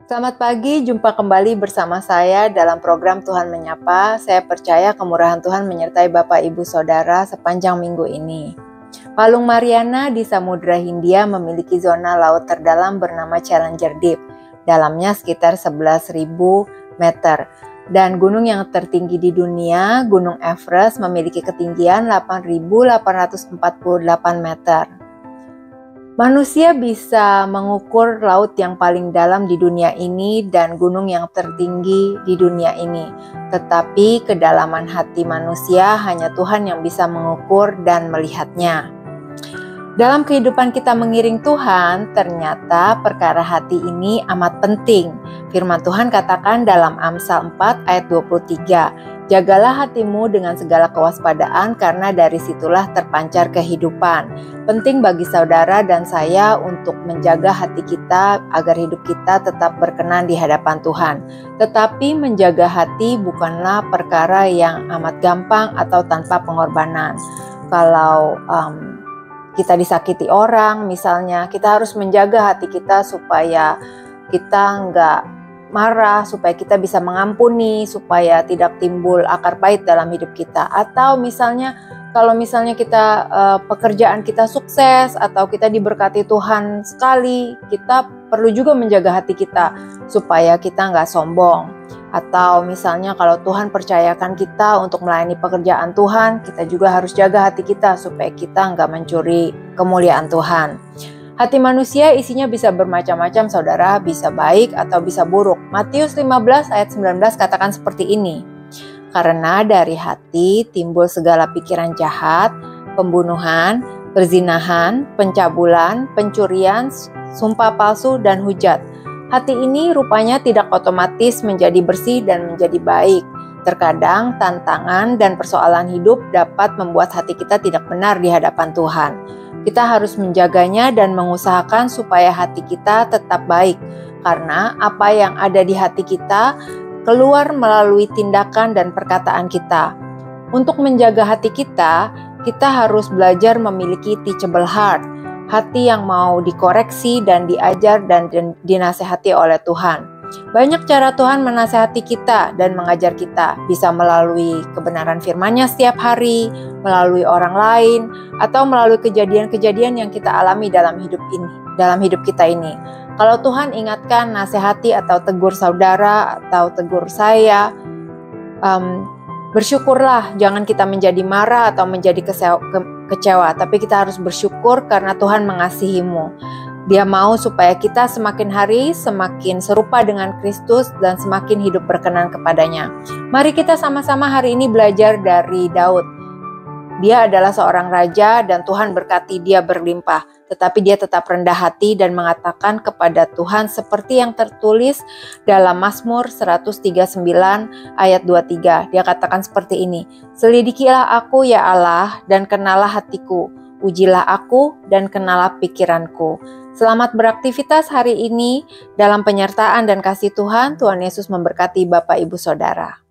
Selamat pagi, jumpa kembali bersama saya dalam program Tuhan Menyapa. Saya percaya kemurahan Tuhan menyertai Bapak Ibu Saudara sepanjang minggu ini. Palung Mariana di Samudra Hindia memiliki zona laut terdalam bernama Challenger Deep. Dalamnya sekitar 11.000 meter. Dan gunung yang tertinggi di dunia, Gunung Everest, memiliki ketinggian 8.848 meter. Manusia bisa mengukur laut yang paling dalam di dunia ini dan gunung yang tertinggi di dunia ini. Tetapi kedalaman hati manusia hanya Tuhan yang bisa mengukur dan melihatnya. Dalam kehidupan kita mengiring Tuhan, ternyata perkara hati ini amat penting. Firman Tuhan katakan dalam Amsal 4 ayat 23, "Jagalah hatimu dengan segala kewaspadaan karena dari situlah terpancar kehidupan." Penting bagi saudara dan saya untuk menjaga hati kita agar hidup kita tetap berkenan di hadapan Tuhan. Tetapi menjaga hati bukanlah perkara yang amat gampang atau tanpa pengorbanan. Kalau kita disakiti orang misalnya, kita harus menjaga hati kita supaya kita nggak marah, supaya kita bisa mengampuni, supaya tidak timbul akar pahit dalam hidup kita. Atau misalnya kalau misalnya kita pekerjaan kita sukses atau kita diberkati Tuhan sekali, kita perlu juga menjaga hati kita supaya kita nggak sombong. Atau misalnya kalau Tuhan percayakan kita untuk melayani pekerjaan Tuhan, kita juga harus jaga hati kita supaya kita nggak mencuri kemuliaan Tuhan. Hati manusia isinya bisa bermacam-macam saudara, bisa baik atau bisa buruk. Matius 15 ayat 19 katakan seperti ini. Karena dari hati timbul segala pikiran jahat, pembunuhan, perzinahan, pencabulan, pencurian, sumpah palsu, dan hujat. Hati ini rupanya tidak otomatis menjadi bersih dan menjadi baik. Terkadang tantangan dan persoalan hidup dapat membuat hati kita tidak benar di hadapan Tuhan. Kita harus menjaganya dan mengusahakan supaya hati kita tetap baik. Karena apa yang ada di hati kita keluar melalui tindakan dan perkataan kita. Untuk menjaga hati kita harus belajar memiliki teachable heart. Hati yang mau dikoreksi dan diajar dan dinasehati oleh Tuhan. Banyak cara Tuhan menasehati kita dan mengajar kita, bisa melalui kebenaran firman-Nya setiap hari, melalui orang lain, atau melalui kejadian-kejadian yang kita alami dalam hidup kita ini. Kalau Tuhan ingatkan, nasihati atau tegur saudara atau tegur saya, bersyukurlah, jangan kita menjadi marah atau menjadi kecewa, tapi kita harus bersyukur karena Tuhan mengasihimu. Dia mau supaya kita semakin hari semakin serupa dengan Kristus dan semakin hidup berkenan kepadanya. Mari kita sama-sama hari ini belajar dari Daud. Dia adalah seorang raja dan Tuhan berkati dia berlimpah. Tetapi dia tetap rendah hati dan mengatakan kepada Tuhan seperti yang tertulis dalam Mazmur 139 ayat 23. Dia katakan seperti ini, "Selidikilah aku ya Allah dan kenalah hatiku. Ujilah aku dan kenalah pikiranku." Selamat beraktivitas hari ini dalam penyertaan dan kasih Tuhan. Tuhan Yesus memberkati Bapak Ibu Saudara.